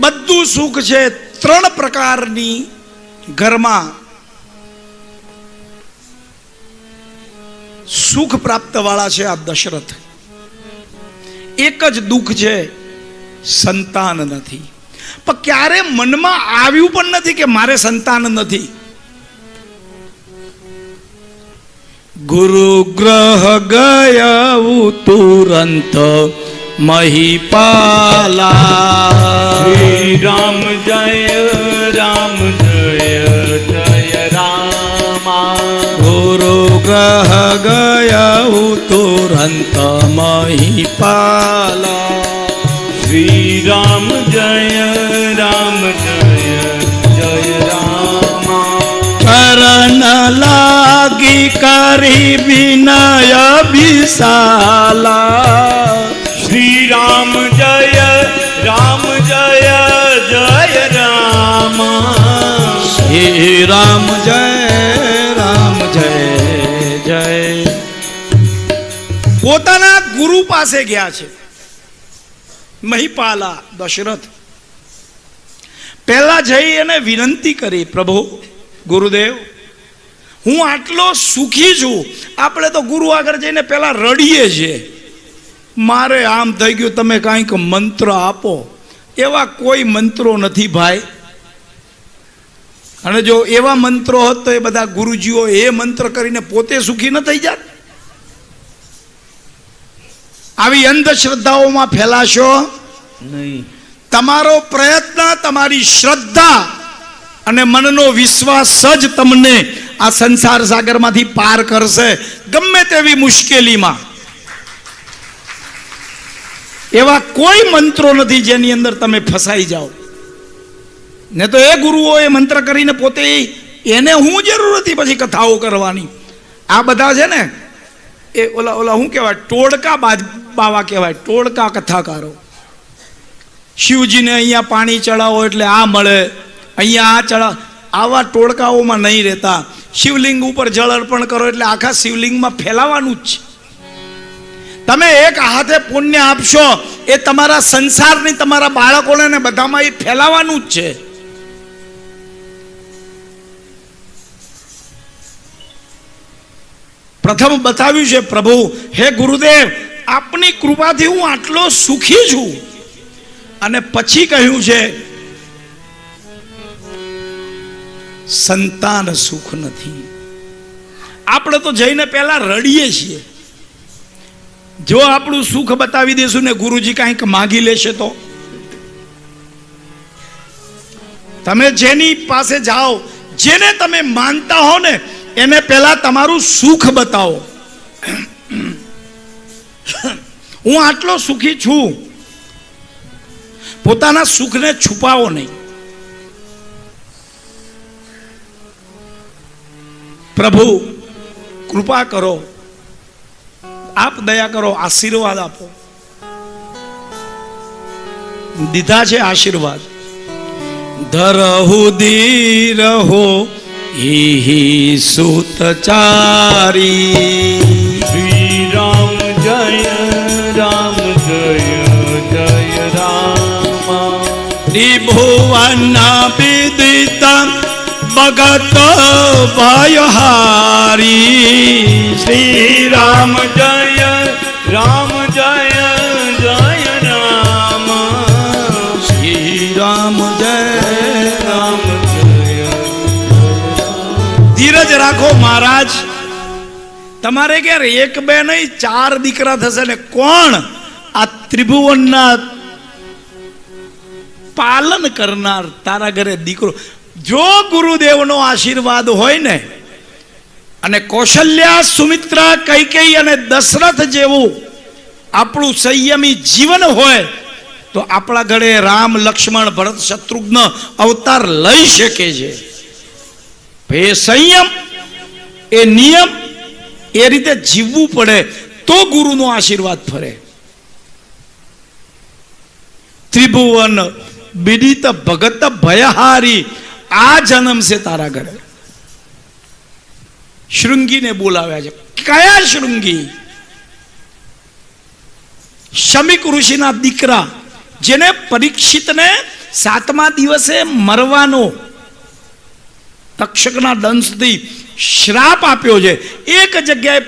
બધું સુખ છે. 3 પ્રકારની ઘરમાં સુખ પ્રાપ્ત વાળા છે આ દશરથ. એક જ દુઃખ છે, સંતાન નથી. પણ ક્યારે મનમાં આવ્યું પણ નથી કે મારે સંતાન નથી. ગુરુ ગ્રહ ગયા તુરંત મહીપાલા. શ્રી રામ જય રામ જય જય રામા. ગુરુ ગ્રહ ગયા તુરંત મહીપાલા. શ્રી રામ જય રામ જય જય રામા. કરણ લાગી કરી વિનય વિશાલા. શ્રી રામ જય રામ જય જય રામા. શ્રી રામ જય રામ જય જય. પોતાના ગુરુ પાસે ગયા છે મહીપાલા દશરથ. પહેલા જઈ એને વિનંતી કરી, પ્રભુ ગુરુદેવ હું આટલો સુખી છું. આપણે તો ગુરુ આગળ જઈને પહેલા રડીએ છીએ, મારે આમ થઈ ગયું, તમે કાંઈક મંત્ર આપો. એવા કોઈ મંત્રો નથી ભાઈ. અને જો એવા મંત્રો હોત તો એ બધા ગુરુજીઓ એ મંત્ર કરીને પોતે સુખી ન થઈ જાત. આવી અંધશ્રદ્ધાઓમાં ફેલાશો નહીં. તમારો પ્રયત્ન, તમારી શ્રદ્ધા અને મનનો વિશ્વાસ જ તમને આ સંસાર સાગરમાંથી પાર કરશે, ગમે તેવી મુશ્કેલીમાં. એવા કોઈ મંત્રો નથી જેની અંદર તમે ફસાઈ જાઓ. ને તો એ ગુરુઓ એ મંત્ર કરીને પોતે, એને હું જરૂર હતી પછી કથાઓ કરવાની. આ બધા છે ને એ ઓલા શું કહેવાય, ટોળકા બાવા કહેવાય, ટોળકા કથાકારો. શિવજીને અહીંયા પાણી ચડાવો એટલે આ મળે, અહીંયા આ ચડાવ, આવા ટોળકાઓમાં નહીં રહેતા. શિવલિંગ ઉપર જળ અર્પણ કરો એટલે આખા શિવલિંગમાં ફેલાવાનું જ છે. તમે એક હાથે પુણ્ય આપશો એ તમારા સંસારની, તમારા બાળકોને ને બધામાં એ ફેલાવાનું જ છે. પ્રથમ બતાવ્યું છે પ્રભુ, હે ગુરુદેવ આપની કૃપાથી હું આટલો સુખી છું. અને પછી કહ્યું છે સંતાન સુખ નથી. આપણે તો જઈને પહેલા રડીએ છીએ. જો આપણું સુખ બતાવી દેશું ને ગુરુજી કંઈક માગી લેશે તો. તમે જેની પાસે જાઓ, જેને તમે માનતા હો ને એને પહેલા તમારું સુખ બતાવો. હું આટલો સુખી છું. પોતાના સુખને છુપાવો નહીં. પ્રભુ કૃપા કરો, આપ દયા કરો, આશીર્વાદ આપો. દીધા છે આશીર્વાદ. ધરહુ ધીરહો હિ સુતચારી. શ્રી રામ જય રામ જય જય રામા. ત્રિભુવન વિદિત ભગત ભયહારી. શ્રી રામ જય રામ જય જય રામા. શ્રી રામ જય રામ જય. ધીરજ રાખો મહારાજ. તમારે ક્યારે એક બે નહીં 4 દીકરા થશે ને કોણ આ ત્રિભુવનના પાલન કરનાર તારા ઘરે દીકરો. જો ગુરુદેવનો આશીર્વાદ હોય ને, અને કૌશલ્યા, સુમિત્રા, કૈકેયી અને દશરથ જેવું આપણું સંયમી જીવન હોય તો આપણા ઘરે રામ, લક્ષ્મણ, ભરત, શત્રુઘ્ન અવતાર લઈ શકે છે. એ સંયમ, એ નિયમ, એ રીતે જીવવું પડે તો ગુરુનો આશીર્વાદ ફરે. ત્રિભુવન વિદિત ભગત ભયહારી આ જન્મ છે તારા ઘરે. શૃંગીને બોલાવ્યા છે. કયા શૃંગી? શમિક ઋષિના દીકરા, જેને પરીક્ષિતને 7મા દિવસે મરવાનો તક્ષકના દંશથી શ્રાપ આપ્યો છે. એક જગ્યાએ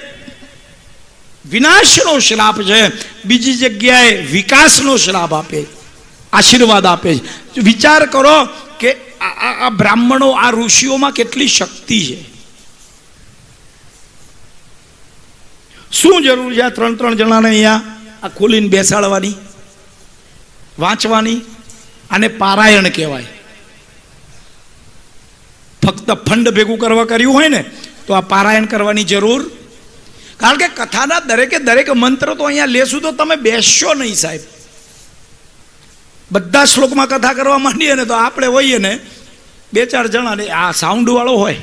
વિનાશનો શ્રાપ છે, બીજી જગ્યાએ વિકાસનો શ્રાપ આપે, આશીર્વાદ આપે છે. વિચાર કરો કે આ બ્રાહ્મણો, આ ઋષિઓમાં કેટલી શક્તિ છે. શું જરૂર છે આ 3 જણાને અહીંયા આ ખોલીને બેસાડવાની, વાંચવાની? આને પારાયણ કહેવાય. ફક્ત ફંડ ભેગું કરવા કર્યું હોય ને તો આ પારાયણ કરવાની જરૂર. કારણ કે કથાના દરેક મંત્ર તો અહીંયા લેશું તો તમે બેસશો નહીં સાહેબ. બધા શ્લોકમાં કથા કરવા માંડીએ ને તો આપણે હોઈએ ને 2-4 જણા ને આ સાઉન્ડ વાળો હોય,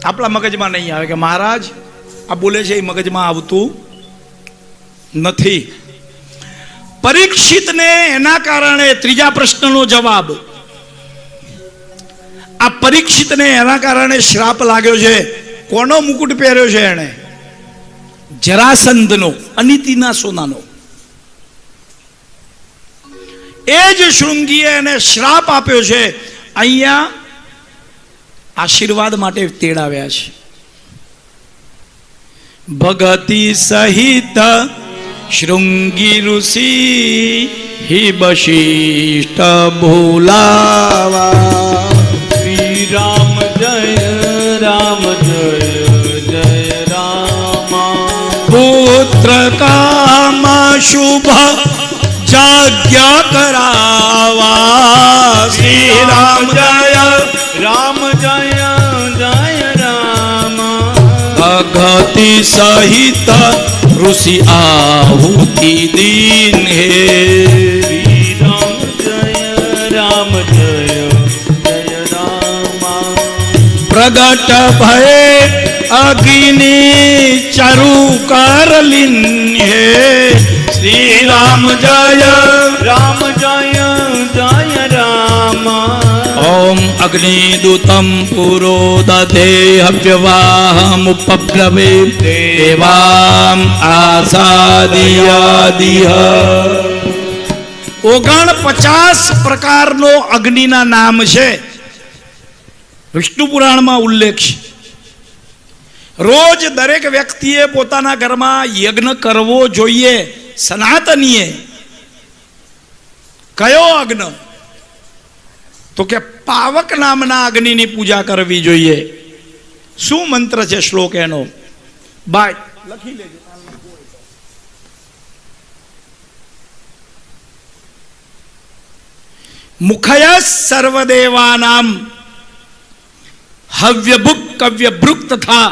આપણા મગજમાં નહીં આવે કે મહારાજ આ બોલે છે, એ મગજમાં આવતું નથી. પરીક્ષિતને એના કારણે, ત્રીજા પ્રશ્નનો જવાબ, આ પરીક્ષિતને એના કારણે શ્રાપ લાગ્યો છે. કોનો મુકુટ પહેર્યો છે એણે? જરાસંધનો, અનિતિના સોનાનો. એ જ શૃંગીએ એને શ્રાપ આપ્યો છે. અહીંયા આશીર્વાદ માટે તેડાવ્યા છે. ભગતિ સહિત શૃંગી ઋષિ હિ વશિષ્ઠ બોલાવા. શ્રી રામ જય રામ જય જય રામ. પુત્ર કામ શુભ જાગ્ય કરાવા. શ્રી રામ જય રામ જય જય રામ. ભગતિ સહિત ઋષિ આહુતિ દીન હે. શ્રી રામ જય રામ જય જય રામ. પ્રગટ ભય અગ્નિ ચરુ કરલિન હે. શ્રી રામ જય રામ જય જય રામ. ઓમ અગ્નિદૂતમ પુરો દધે હવ્યવાહમુપબ્રવે દેવામ આસાદિયાદિહ. 49 પ્રકારનો અગ્નિના નામ છે. વિષ્ણુ પુરાણમાં ઉલ્લેખ છે. રોજ દરેક વ્યક્તિએ પોતાના ઘરમાં યજ્ઞ કરવો જોઈએ. સનાતનીએ કયો અગ્નિ? તો કે પાવક નામના અગ્નિની પૂજા કરવી જોઈએ. શું મંત્ર છે શ્લોક એનો? બાય લખી લેજો. મુખય સર્વદેવાનામ હવ્યભુક કવ્યભૃક તથા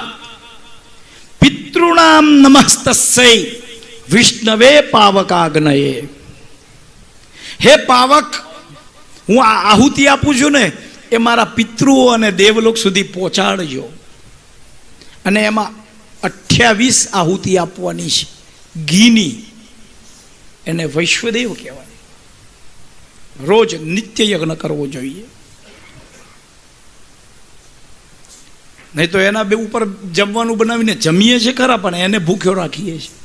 પિતૃણામ નમસ્તસ્ય વિષ્ણવે પાવકાગ્નયે. હે પાવક, હું આ આહુતિ આપું છું ને એ મારા પિતૃઓ અને દેવલોક સુધી પહોંચાડજો. અને એમાં 28 આહુતિ આપવાની છે ઘીની. એને વૈશ્વદેવ કહેવાય. રોજ નિત્ય યજ્ઞ કરવો જોઈએ. નહીં તો એના બે ઉપર જમવાનું બનાવીને જમીએ છે ખરા, પણ એને ભૂખ્યો રાખીએ છીએ.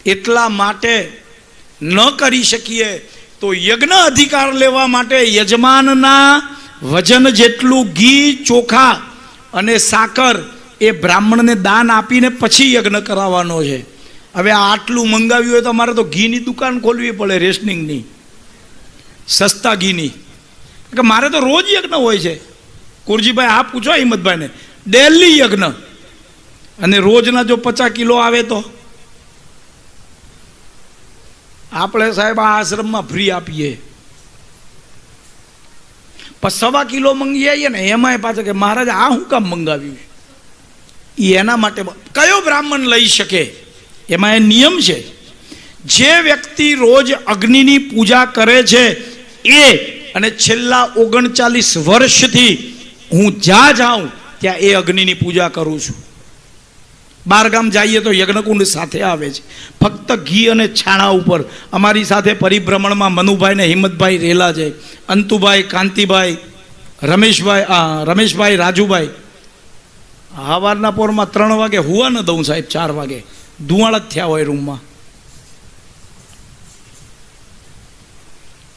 એટલા માટે ન કરી શકીએ તો યજ્ઞ અધિકાર લેવા માટે યજમાનના વજન જેટલું ઘી, ચોખા અને સાકર એ બ્રાહ્મણને દાન આપીને પછી યજ્ઞ કરાવવાનો છે. હવે આટલું મંગાવ્યું હોય તો અમારે તો ઘીની દુકાન ખોલવી પડે, રેશનિંગની, સસ્તા ઘીની. કે મારે તો રોજ યજ્ઞ હોય છે. કુરજીભાઈ આ પૂછો હિંમતભાઈને, ડેલી યજ્ઞ. અને રોજના જો 50 કિલો આવે તો આપણે સાહેબ આ આશ્રમમાં ફ્રી આપીએ. પણ 1.25 કિલો મંગી આવીએ ને એમાંય પાછા કે મહારાજ આ શું કામ મંગાવ્યું? એ એના માટે કયો બ્રાહ્મણ લઈ શકે? એમાં એ નિયમ છે. જે વ્યક્તિ રોજ અગ્નિની પૂજા કરે છે એ, અને છેલ્લા 39 વર્ષથી હું જ્યાં જાઉં ત્યાં એ અગ્નિની પૂજા કરું છું. 12 ગામ જઈએ તો યજ્ઞકુંડ સાથે આવે છે. ફક્ત ઘી અને છાણા ઉપર. અમારી સાથે પરિભ્રમણમાં મનુભાઈ ને હિંમતભાઈ રહેલા છે, અંતુભાઈ, કાંતિભાઈ, રમેશભાઈ, રાજુભાઈ. સવારના પોરમાં 3 વાગે હુવા ન દઉં સાહેબ, 4 વાગે ધુવાળ જ થયા હોય રૂમમાં.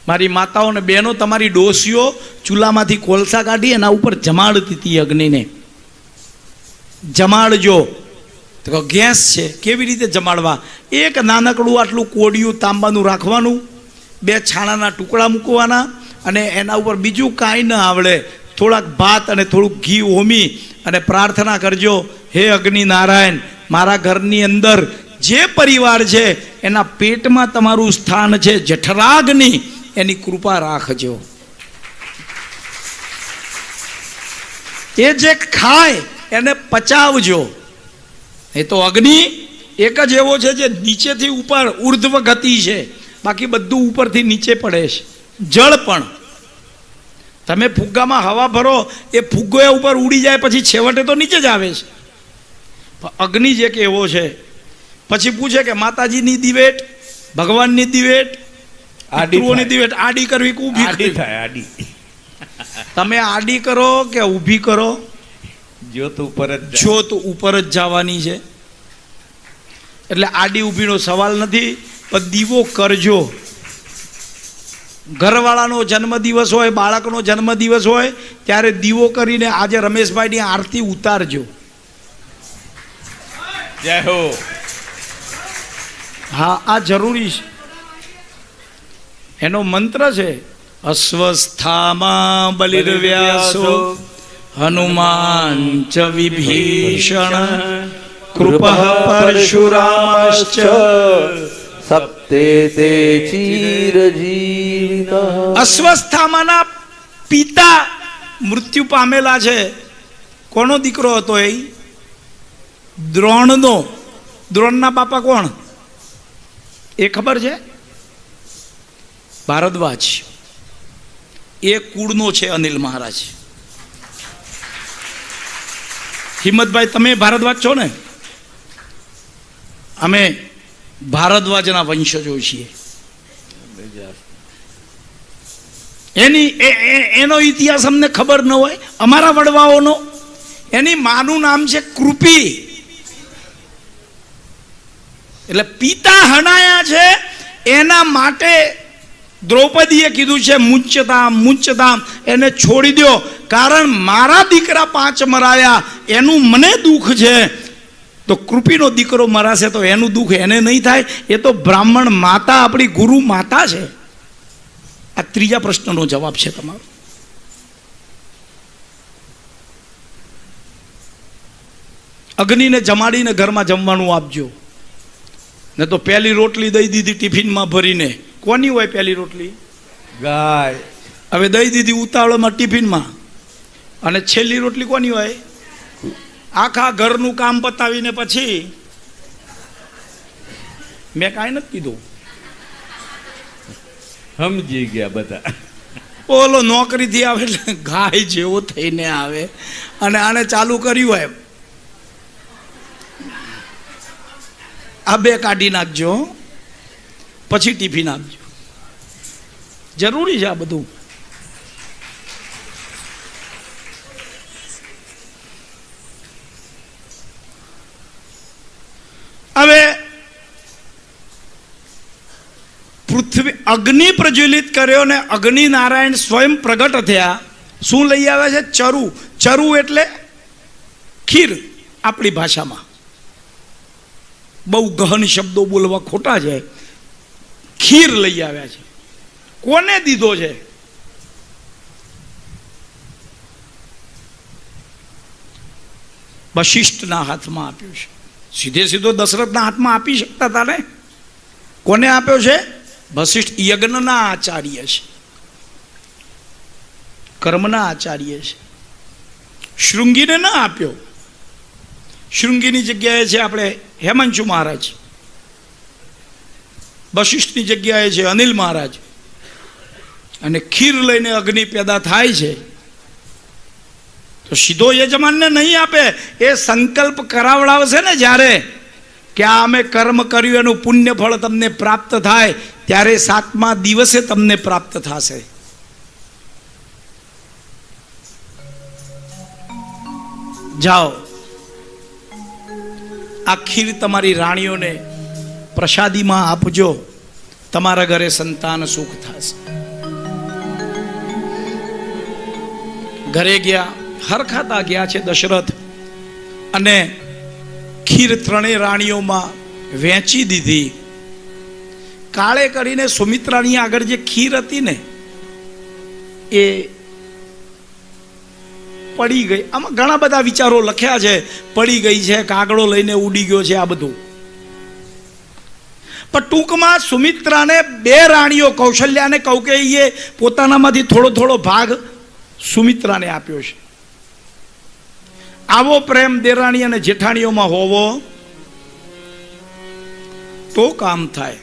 મારી માતાઓ ને બહેનો, તમારી ડોસીઓ ચૂલામાંથી કોલસા કાઢી એના ઉપર જમાડતી હતી અગ્નિને. જમાડજો તો ગેસ છે, કેવી રીતે જમાડવા? એક નાનકડું આટલું કોડિયું તાંબાનું રાખવાનું, 2 છાણાના ટુકડા મૂકવાના, અને એના ઉપર બીજું કાંઈ ન આવડે, થોડાક ભાત અને થોડુંક ઘી હોમી અને પ્રાર્થના કરજો, હે અગ્નિ નારાયણ, મારા ઘરની અંદર જે પરિવાર છે એના પેટમાં તમારું સ્થાન છે, જઠરાગ્નિ, એની કૃપા રાખજો. એ જે ખાય એને પચાવજો. એ તો અગ્નિ એક જ એવો છે જે નીચેથી ઉપર ઉર્ધ્વ ગતિ છે, બાકી બધું ઉપરથી નીચે પડે છે. જળ પણ તમે ફુગ્ગામાં હવા ભરો, એ ફુગ્ગો એ ઉપર ઉડી જાય પછી છેવટે તો નીચે જ આવે છે. અગ્નિ જ એક એવો છે. પછી પૂછે કે માતાજીની દિવેટ, ભગવાનની દિવેટ, પિતૃઓની દિવેટ આડી કરવી કે ઊભી કરવી? આડી. તમે આડી કરો કે ઊભી કરો, જ્યોત ઉપર જ જ્યોત ઉપર જ જવાની છે. એટલે આડી ઊભીનો સવાલ નથી, પણ દીવો કરજો. ઘરવાળાનો જન્મદિવસ હોય, બાળકનો જન્મદિવસ હોય, ત્યારે દીવો કરીને આજે રમેશભાઈની આરતી ઉતારજો. જય હો. હા, આ જરૂરી છે. એનો મંત્ર છે, અસ્વસ્થામાં બલિર્વ્યાસો હનુમાન ચ વિભીષણ કૃપઃ પરશુરામશ્ચ સપ્તે તે ચિરજીવિતા. અસ્વસ્થામાના પિતા મૃત્યુ પામેલા છે. કોનો દીકરો હતો? એ દ્રોણનો. દ્રોણના બાપા કોણ એ ખબર છે? ભારદ્વાજ. એ કુળનો છે અનિલ મહારાજ. હિંમતભાઈ, તમે ભારદ્વાજ છો ને? અમે ભારદ્વાજના વંશજો છીએ. એનો ઇતિહાસ અમને ખબર ન હોય, અમારા વડવાઓનો. એની માનું નામ છે કૃપી. એટલે પિતા હણાયા છે, એના માટે દ્રૌપદીએ કીધું છે મુચ્યતામ મુચ્યતામ, એને છોડી દો, કારણ મારા દીકરા 5 મરાયા, એનું મને દુઃખ છે. તો કૃપીનો દીકરો મરાશે તો એનું દુઃખ એને નહીં થાય? એ તો બ્રાહ્મણ માતા, આપણી ગુરુ માતા છે. આ ત્રીજા પ્રશ્નનો જવાબ છે તમારો. અગ્નિને જમાડીને ઘરમાં જમવાનું આપજો. ને તો પહેલી રોટલી દઈ દીધી ટિફિનમાં ભરીને. કોની હોય પહેલી રોટલી? ગાય. હવે દઈ દીધી ઉતાવળમાં ટિફિનમાં. અને છેલ્લી રોટલી કોની હોય? આખા ઘરનું કામ પતાવીને પછી મેં કાંઈ નથી કીધું, સમજી ગયા બધા. ઓલો નોકરીથી આવે એટલે ગાય જેવો થઈને આવે, અને આને ચાલુ કર્યું હોય, આ 2 કાઢી નાખજો, પછી ટિફિન આપજો. જરૂરી છે આ બધું. હવે પૃથ્વી અગ્નિ પ્રજ્વલિત કર્યો ને અગ્નિ નારાયણ સ્વયં પ્રગટ થયા. શું લઈ આવે છે? ચરુ. ચરુ એટલે ખીર. આપણી ભાષામાં બહુ ગહન શબ્દો બોલવા ખોટા છે. ખીર લઈ આવ્યા છે. કોને દીધો છે? વશિષ્ઠના હાથમાં આપ્યું છે. સીધે સીધો દશરથના હાથમાં આપી શકતા હતા ને. કોને આપ્યો છે? વશિષ્ઠ યજ્ઞના આચાર્ય છે, કર્મના આચાર્ય છે. શૃંગીને ન આપ્યો. શૃંગીની જગ્યાએ છે આપણે હેમાંશુ મહારાજ, વશિષ્ઠની જગ્યાએ છે અનિલ મહારાજ. અને ખીર લઈને અગ્નિ પેદા થાય છે તો સીધો યજમાનને નહીં આપે. એ સંકલ્પ કરાવડાવશે ને જ્યારે કે આ અમે કર્મ કર્યું એનું પુણ્ય ફળ તમને પ્રાપ્ત થાય, ત્યારે 7મા દિવસે તમને પ્રાપ્ત થશે. જાઓ, આ ખીર તમારી રાણીઓને પ્રસાદીમાં આપજો, તમારા ઘરે સંતાન સુખ થશે. ઘરે ગયા, હરખાતા ગયા છે દશરથ, અને ખીર ત્રણેય રાણીઓમાં વહેંચી દીધી. કાળે કરીને સુમિત્રાની આગળ જે ખીર હતી ને એ પડી ગઈ. આમાં ઘણા બધા વિચારો લખ્યા છે, પડી ગઈ છે, કાગડો લઈને ઉડી ગયો છે, આ બધું. પણ ટૂંકમાં સુમિત્રાને બે રાણીઓ કૌશલ્યા અને કૌકેયીએ પોતાનામાંથી થોડો થોડો ભાગ સુમિત્રાને આપ્યો છે. આવો પ્રેમ દેરાણી અને જેઠાણીઓમાં હોવો તો કામ થાય,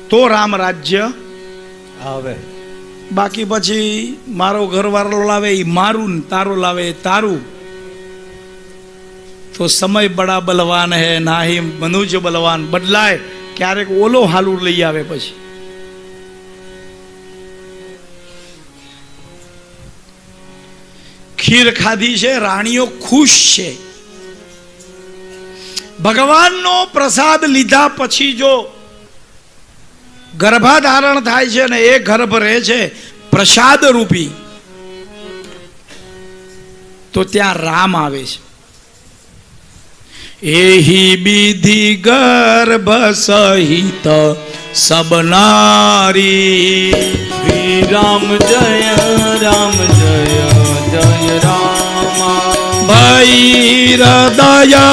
તો રામ રાજ્ય આવે. બાકી પછી મારો ઘરવાળો લાવે એ મારું, ને તારો લાવે એ તારું. તો સમય બડા બલવાન હે, નાહી મનુષ્ય બલવાન. બદલાય ક્યારેક ઓલો હાલું લઈ આવે. પછી ખીર ખાધી છે, રાણીઓ ખુશ છે. ભગવાનનો પ્રસાદ લીધા પછી જો ગર્ભાધારણ થાય છે ને એ ગર્ભ રહે છે પ્રસાદ રૂપી, તો ત્યાં રામ આવે છે. એહી વિધિ ગર્ભ સહિત સબ નારી. શ્રી રામ જય જય રામા. ભઈ હૃદય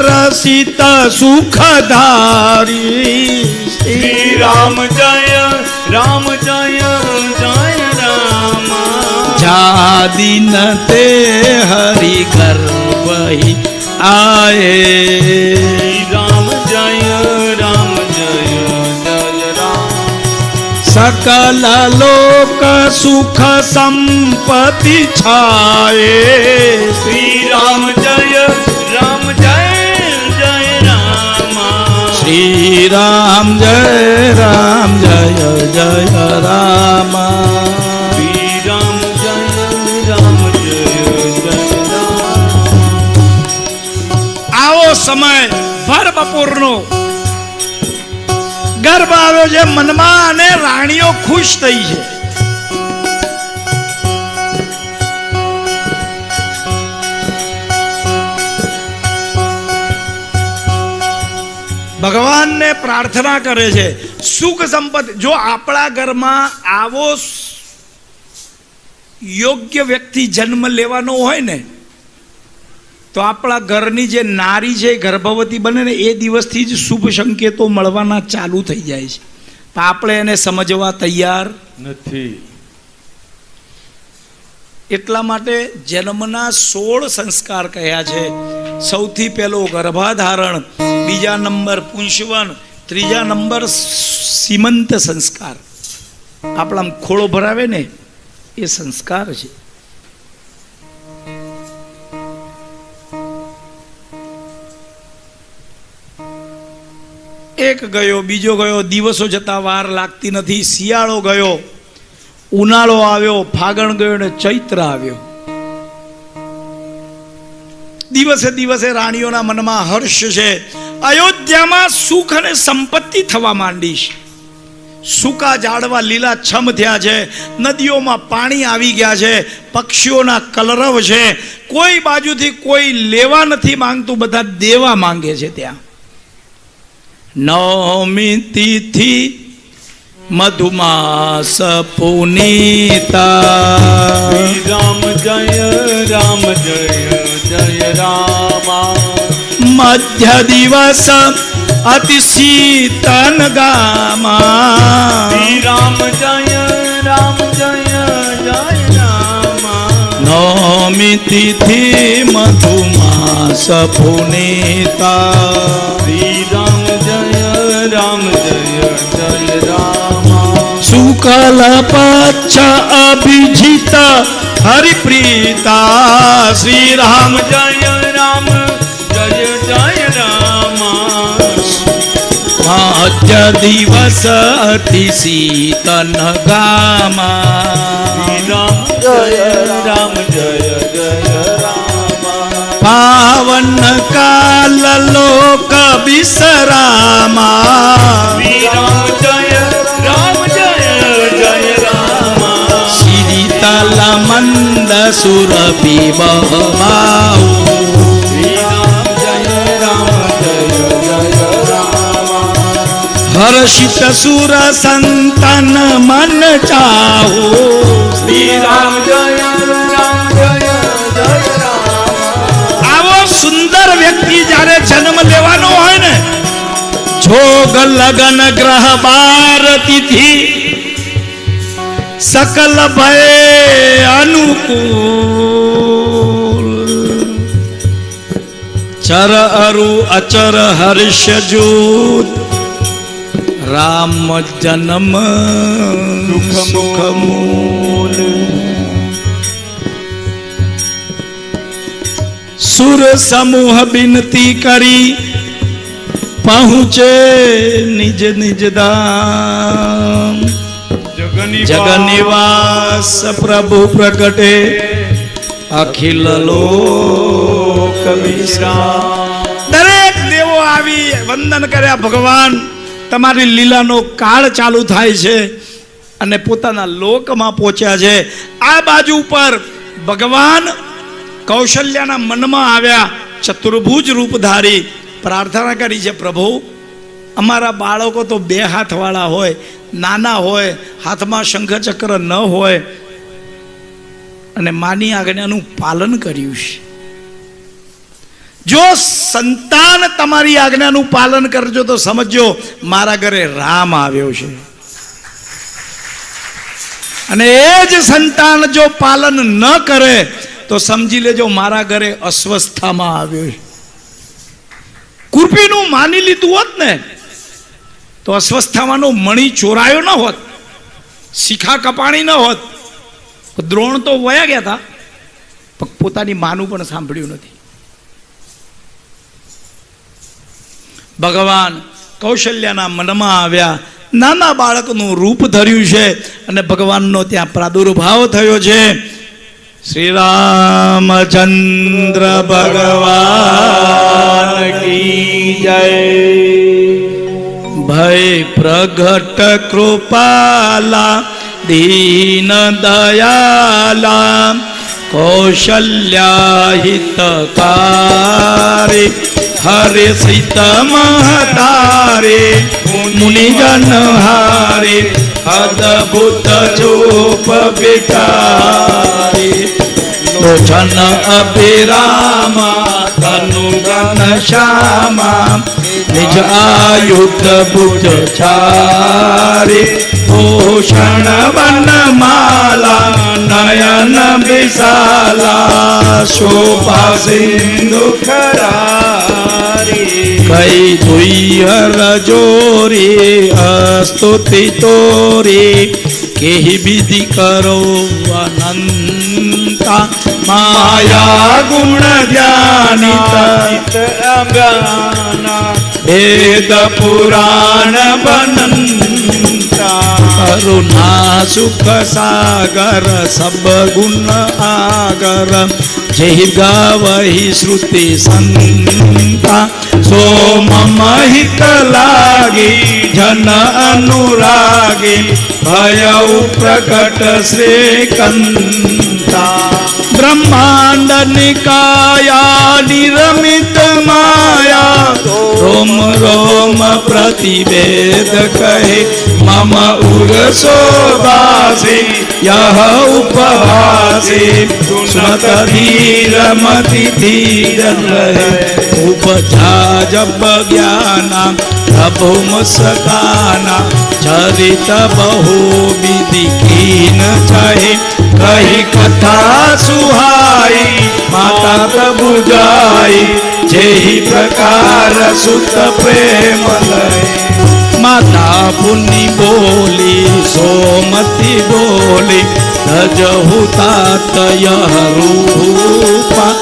રસિત સુખધારી. શ્રી રામ જય જય રામા. જાદિન તે હરિ ગર્ભ આયે. શ્રી રામ જય જય રામ. सकल लोक सुख संपत्ति छाए. श्री राम जय रामा. श्री राम जय जय रामा. श्री राम जय राम. આવો સમય ભર બપોરનો ગર્ભ આવ્યો છે મનમાં, અને રાણીઓ ખુશ થઈ છે. ભગવાનને પ્રાર્થના કરે છે સુખ સંપત્તિ. જો આપણા ઘરમાં આવો યોગ્ય વ્યક્તિ જન્મ લેવાનો હોય ને, તો આપણા ઘરની જે નારી છે ગર્ભવતી બને ને એ દિવસથી જ શુભ સંકેતો મળવાના ચાલુ થઈ જાય છે. પણ આપણે એને સમજવા તૈયાર નથી. એટલા માટે જન્મના 16 સંસ્કાર કહ્યા છે. સૌથી પહેલો ગર્ભાધારણ, બીજા નંબર પુંસવન, ત્રીજા નંબર સીમંત સંસ્કાર. આપણા ખોળો ભરાવે ને એ સંસ્કાર છે. એક ગયો, બીજો ગયો, દિવસો જતા વાર લાગતી નથી. શિયાળો ગયો, ઉનાળો આવ્યો, ફાગણ ગયો ને ચૈત્ર આવ્યો. દિવસે દિવસે રાણીઓના મનમાં હર્ષ છે. અયોધ્યામાં સુખ અને સંપત્તિ થવા માંડી છે. સૂકા ઝાડવા લીલા છમ થયા છે, નદીઓમાં પાણી આવી ગયા છે, પક્ષીઓના કલરવ છે. કોઈ બાજુથી કોઈ લેવા નથી માંગતું, બધા દેવા માંગે છે. ત્યાં નવમી તિથિ મધુમાસ પુનીતા. શ્રી રામ જય જય રામા. મધ્ય દિવસ અતિ શીતન ગામા. શ્રી રામ જય જય રામા. નવમી તિથિ મધુમાસ પુનીતા. શ્રી રામ જય જય રામા. શુક્લ પક્ષ અભિજીત હરિપ્રીતા. શ્રી રામ જય જય રામા. મધ્ય દિવસ અતિ શીતન ગામા. શ્રી રામ જય જય રામા. પાવન કાલ લોક વિશ્રામા. શ્રી રામ જય રામા. શીતલ સુરભી બહબાઉ શ્રી રામ જય રામ હર્ષિત સુર સંતન મન ચાહો શ્રી રામ જય રામ આવો સુંદર વ્યક્તિ જ્યારે જન્મ લેવાનો હોય ને, જોગ લગન ગ્રહ બાર તિથિ સકલ ભય અનુકૂળ ચર અરુ અચર હર્ષ જૂત રામ જન્મ સુખ મૂલ સુર સમૂહ બિનતી કરી પહોંચે નિજ નિજ ધામ જગનિવાસ પ્રભુ પ્રગટે અખિલ લોક વિશ્રામ. દરેક દેવો આવી વંદન કર્યા. ભગવાન તમારી લીલાનો કાળ ચાલુ થાય છે અને પોતાના લોકમાં પહોંચ્યા છે. આ બાજુ પર ભગવાન કૌશલ્યાના મનમાં આવ્યા, ચતુર્ભુજ રૂપધારી પ્રાર્થના કરી છે, પ્રભુ અમારા બાળકો તો 2 હાથવાળા હોય, નાના હોય, હાથમાં શંખ ચક્ર ન હોય અને માની આજ્ઞાનું પાલન કર્યું છે. જો સંતાન તમારી આજ્ઞાનું પાલન કરજો તો સમજો મારા ઘરે રામ આવ્યો છે. અને એ જ સંતાન જો પાલન ન કરે તો સમજી લેજો મારા ઘરે અસ્વસ્થતામાં આવ્યો છે. કુર્પીનું માની લીધું હોત ને તો અસ્વસ્થતામાંનો મણી ચોરાયો ન હોત, શિખા કપાણી ન હોત. દ્રોણ તો વયા ગયા હતા, પણ પોતાની માનું પણ સાંભળ્યું નથી. ભગવાન કૌશલ્યાના મનમાં આવ્યા, નાના બાળકનું રૂપ ધર્યું છે અને ભગવાનનો ત્યાં પ્રાદુર્ભાવ થયો છે. શ્રી રામચંદ્ર ભગવાન કી જય. ભય પ્રગટ કૃપાલા દીન દયાલા કૌશલ્યા હિતકારી હરે સીત મહતારે મુનિજન હારે અદભુત ચૂપ વિચારી લોચન અભિરામા તનુ ગન શ્યામા નિજ આયુધ ભુજ ચારી ભૂષણ વનમાલા નયન વિશાલા શોભા સિંધુ ખરારી કઈ ધુય રજોરી અસ્તુતિ તોરી કેહી વિધિ કરો અનંતા માયા ગુણ ધ્યાનિત વેદ પુરાણ બનંતા કરુણા સુખ સાગર સબ ગુણ આગર જય ગાવહી શ્રુતિ સંતા સો મમ હિત લાગી જન અનુરાગી ભયઉ પ્રકટ શ્રીકંતા બ્રહ્માંડ નિકાયા નિરમિત માયા રોમ રોમ પ્રતિવેદ કહે મમ ઉર શોભાસી યહ ઉપવાસી સુનત ધીર મતિ ધીર રહે ઉપજા જબ જ્ઞાના પ્રભુ મુસ્કાના ચરિત બહુ વિધિ કીન ચાહે કહી કથા સુહાઈ માતા પ્રભુ જાઈ જેહી પ્રકાર સુત પ્રેમ લય માતા પુની બોલી સોમતી બોલી ધજહુ તાતય રૂપા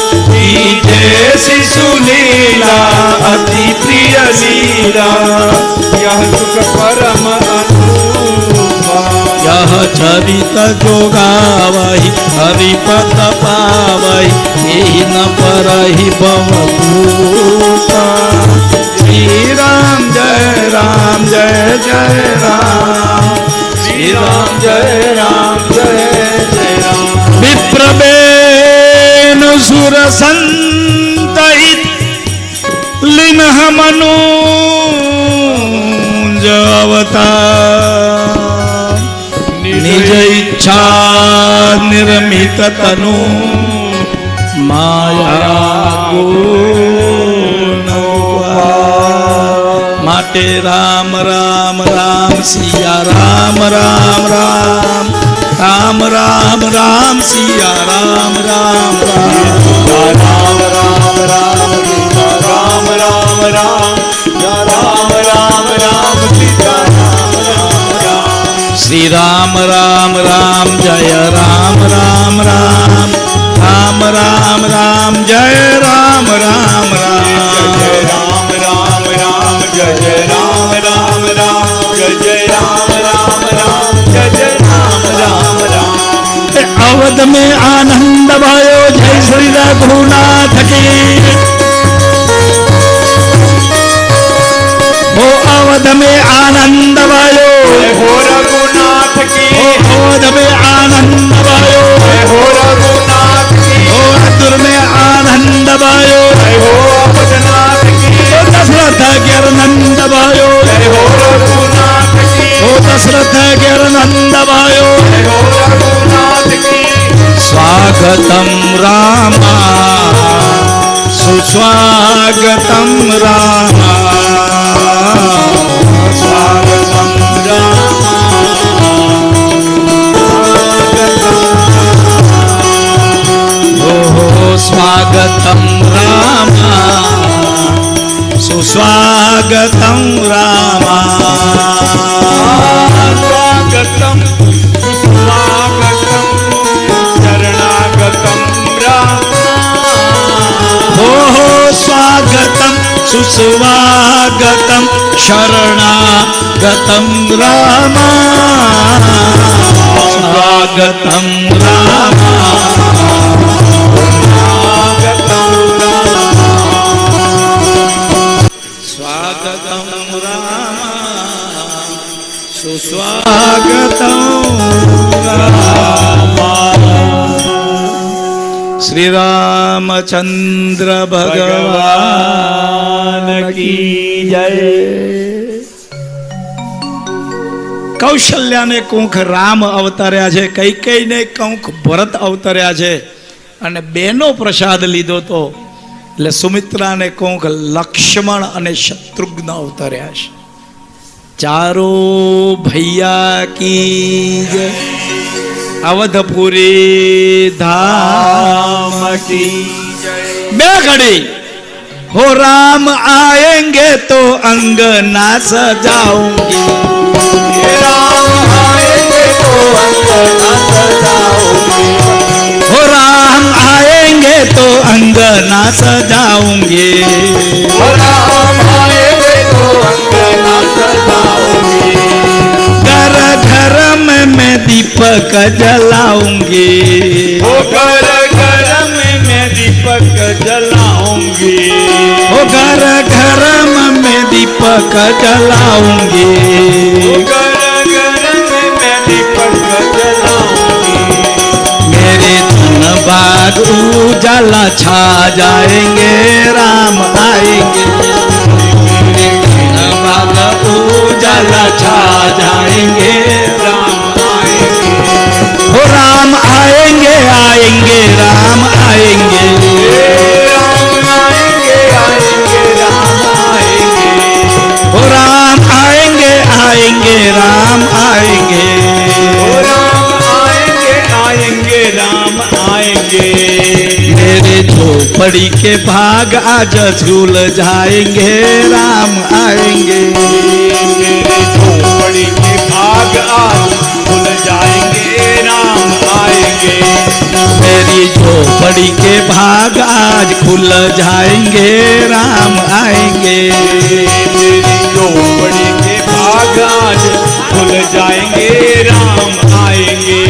જે શિશુ લીલા અતિ પ્રિય લીલા યહ સુખ પરમ અનુપા યહ ચરિત જોગાવહી હરિપદ પાવહી ન પરહી ભવભૂપા શ્રી રામ જય જય રામ શ્રી રામ જય જય રામ વિપ્ર सुर संत हित लीन मनुज अवतार निज इच्छा निर्मित तनु माया गुण माटे राम राम राम सिया राम राम राम राम राम राम सिया राम राम राम राम राम राम सीता राम राम राम राम राम राम सीता राम राम राम श्री राम राम राम जय राम राम राम राम राम राम जय राम राम राम जय राम राम राम जय राम राम राम जय राम राम राम जय राम राम राम अवध में आनंद भयो जय श्री रघुनाथ की हो अवध में आनंद भयो हो रघुनाथ की अवध में आनंद भयो हो रघुनाथ की हो अतुर में आनंद भयो हो अवधनाथ की हो दशरथ गिर नंद भयो हो रघुनाथ की हो दशरथ गिर नंद भयो हो रघुनाथ की स्वागतम रामा सुस्वागतम रामा स्वागतम स्वागतम रामा सुस्वागतम रामा स्वागतम सुस्वागतम शरणागतम हो स्वागतम सुस्वागतम शरणागतम रामा स्वागतम रामा स्वागतम रामा सुस्वागतम रामा श्री रामचंद्र भगवान की जय કૌશલ્યાને કુંખ રામ અવતર્યા છે, કૈકેયીને કુંખ ભરત અવતર્યા છે અને બેનો પ્રસાદ લીધો તો એટલે સુમિત્રાને કુંખ લક્ષ્મણ અને શત્રુઘ્ન અવતર્યા છે. ચારો ભૈયા કી જય અવધપુરી ધામ કી જય. બે ઘડી हो राम आएंगे तो अंगना सजाऊंगी राम आएंगे तो अंगना सजाऊंगी हो राम आएंगे तो अंगना सजाऊंगी राम आएंगे तो अंगना सजाऊंगी घर घर में मैं दीपक जलाऊंगी वो घर घर में मैं दीपक जलाऊंगी हो घर घर में मैं दीपक जलाऊंगी घर घर में मैं दीपक जलाऊंगी मेरे धन बाग उजाला छा जाएंगे राम आएंगे धन बाग उजाला छा जाएंगे राम आएंगे हो राम आएंगे आएंगे राम आएंगे राम आएंगे आएंगे राम आएंगे हो राम आएंगे आएंगे राम आएंगे ओ राम आएंगे आएंगे राम आएंगे मेरे झोपड़ी के भाग आज झूल जाएंगे राम आएंगे मेरे झोपड़ी के भाग आज खुल जाएंगे राम आएंगे मेरी झोपड़ी के भाग आज खुल जाएंगे राम आएंगे मेरी झोपड़ी के भाग आज खुल जाएंगे राम आएंगे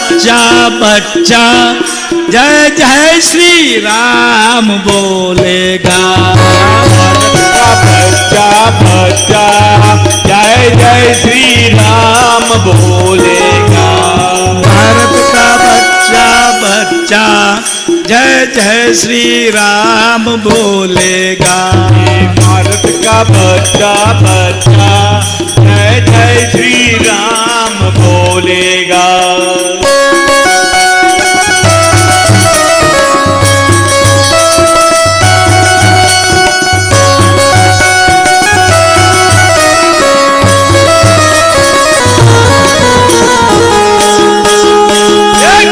बच्चा बच्चा जय जय श्री राम बोलेगा बच्चा बच्चा जय जय श्री राम बोलेगा भारत का बच्चा बच्चा जय जय श्री राम बोलेगा भारत का बच्चा बच्चा जय जय श्री राम बोलेगा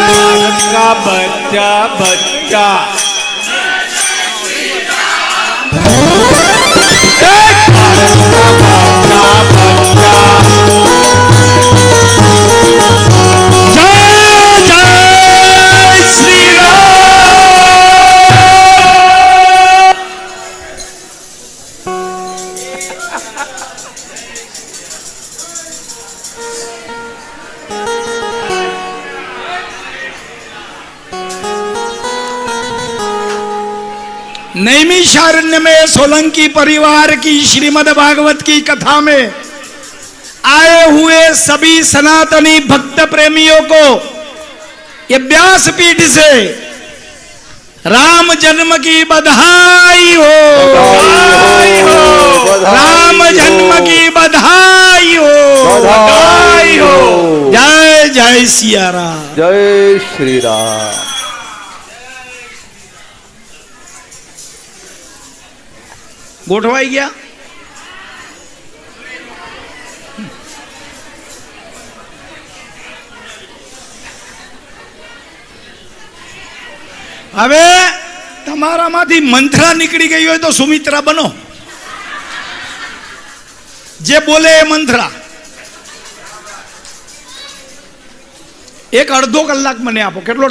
भारत का बच्चा बच्चा जय जय श्री राम नैमिषारण्य में सोलंकी परिवार की श्रीमद् भागवत की कथा में आए हुए सभी सनातनी भक्त प्रेमियों को ये व्यासपीठ से राम जन्म की बधाई हो, बधाई हो, राम जन्म की बधाई हो, बधाई हो। जय जय सिया राम। जय श्री राम। ગોઠવાઈ ગયા હવે તમારામાંથી મંથરા નીકળી ગઈ હોય તો સુમિત્રા બનો જે બોલે એ મંથરા એક અડધો કલાક મને આપો કેટલો